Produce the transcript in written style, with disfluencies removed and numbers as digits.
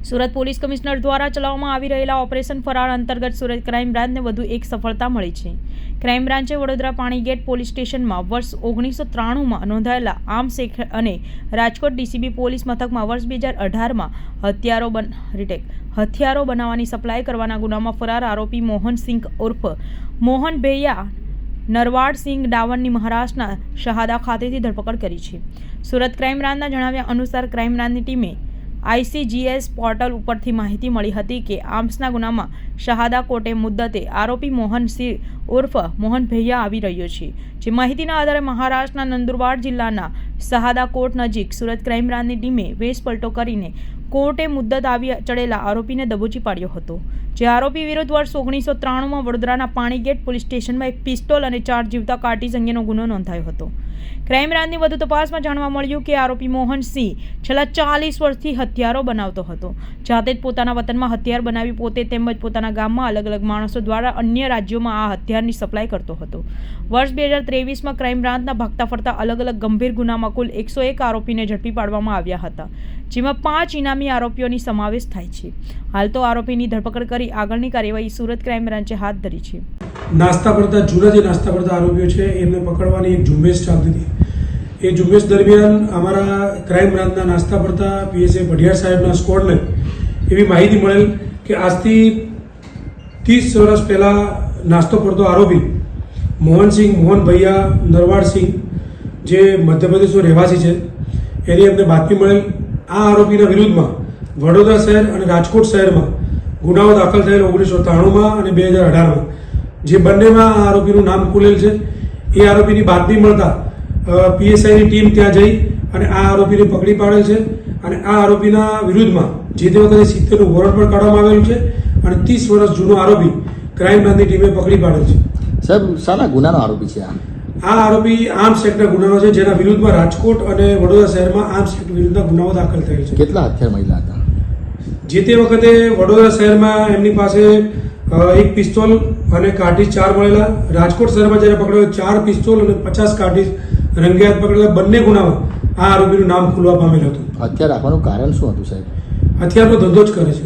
Surat police commissioner દ્વારા ચલાવવામાં આવી રહેલા ઓપરેશન ફરાર અંતર્ગત સુરત ક્રાઇમ બ્રાન્ચને વધુ એક સફળતા મળી છે. ક્રાઇમ બ્રાન્ચે વડોદરા પાણીગેટ પોલીસ સ્ટેશનમાં વર્ષ 1993માં નોંધાયેલા આર્મ્સ એક્ટ અને રાજકોટ ડીસીબી પોલીસ મથકમાં વર્ષ 2018માં હથિયારો બનાવવાની સપ્લાય કરવાના ગુનામાં ફરાર આરોપી મોહનસિંહ ઉર્ફ મોહન ભૈયા નરવાડસિંહ ડાવરની મહારાષ્ટ્રના શહાદા ખાતેથી ધરપકડ કરી છે. સુરત ક્રાઇમ બ્રાન્ચના જણાવ્યા અનુસાર ક્રાઇમ બ્રાન્ચની ટીમે ICGS પોર્ટલ ઉપરથી માહિતી મળી હતી કે આર્મ્સના ગુનામાં શહાદા કોર્ટે મુદ્દતે આરોપી મોહનસિંહ ઉર્ફ મોહન ભૈયા આવી રહ્યો છે. જે માહિતીના આધારે મહારાષ્ટ્રના નંદુરબાર જિલ્લાના શહાદા કોર્ટ નજીક સુરત ક્રાઇમ બ્રાન્ચની ટીમે વેશ પલટો કરીને કોર્ટે મુદ્દત આવી ચડેલા આરોપીને દબોચી પાડ્યો હતો. જે આરોપી વિરુદ્ધ વર્ષ 1993માં વડોદરાના પાણીગેટ પોલીસ સ્ટેશનમાં એક પિસ્તોલ અને 4 જીવતા કાર્ટીજ અંગેનો ગુનો નોંધાયો હતો. ક્રાઇમ બ્રાન્ચની વધુ તપાસમાં જાણવા મળ્યું કે આરોપી મોહનસિંહ છેલ્લા 40 વર્ષથી હથિયારો બનાવતો હતો. જાતે જ પોતાના વતનમાં હથિયાર બનાવી પોતે તેમજ પોતાના ગામમાં અલગ અલગ માણસો દ્વારા અન્ય રાજ્યોમાં આ હથિયારની સપ્લાય કરતો હતો. વર્ષ 2023માં ક્રાઇમ બ્રાન્ચના ભાગતા ફરતા અલગ અલગ ગંભીર ગુનામાં કુલ 101 આરોપીને ઝડપી પાડવામાં આવ્યા હતા, જેમાં 5 ઇનામી આરોપીઓની સમાવેશ થાય છે. હાલ તો આરોપીની ધરપકડ કરી આગળની કાર્યવાહી સુરત ક્રાઇમ બ્રાન્ચે હાથ ધરી છે. નાસ્તા પડતા જૂના જે નાસ્તા પડતા આરોપીઓ છે એમને પકડવાની એક ઝુંબેશ ચાલતી હતી. એ ઝુંબેશ દરમિયાન અમારા ક્રાઇમ બ્રાન્ચના નાસ્તા પડતા PSI પઢિયાર સાહેબના સ્કોડને એવી માહિતી મળેલ કે આજથી 30 વર્ષ પહેલાં નાસ્તો પડતો આરોપી મોહનસિંહ મોહન ભૈયા નરવાડસિંહ જે મધ્યપ્રદેશનો રહેવાસી છે એની અમને બાતમી મળેલ. આ આરોપીના વિરુદ્ધમાં વડોદરા શહેર અને રાજકોટ શહેરમાં ગુનાઓ દાખલ થયેલ 1993માં અને 2018માં, જે બંનેમાં આ આરોપીનું નામ ખુલેલ છે. એ આરોપીની બાતમી મળતા PSIની ટીમ ત્યાં જઈ અને આ આરોપીને પકડી પાડેલ છે. અને આ આરોપીના વિરુદ્ધમાં જે તે વખતે 70નું વોરંટ પણ કાઢવામાં આવેલું છે અને 30 વર્ષ જૂનો આરોપી ક્રાઇમ બ્રાન્ચની ટીમે પકડી પાડેલ છે. સાહેબ, શાના ગુનાનો આરોપી છે આ આરોપી આર્મ્સ એક્ટના ગુનાઓ છે, જેના વિરુદ્ધમાં રાજકોટ અને વડોદરા શહેરમાં આર્મ્સ એક્ટ વિરુદ્ધના ગુનાઓ દાખલ થયેલ છે. કેટલા હથિયાર મળ્યા હતા? જે તે વખતે વડોદરા શહેરમાં એમની પાસે એક પિસ્તોલ અને કાર્ટીજ 4 મળેલા. રાજકોટ શહેરમાં જ્યારે પકડ્યો 4 પિસ્તોલ અને 50 કાર્ટીજ રંગેહાથ પકડેલા. બંને ગુનામાં આ આરોપીનું નામ ખુલવા પામેલ હતું. હથિયાર રાખવાનું કારણ શું હતું સાહેબ? હથિયારનો ધંધો જ કરે છે.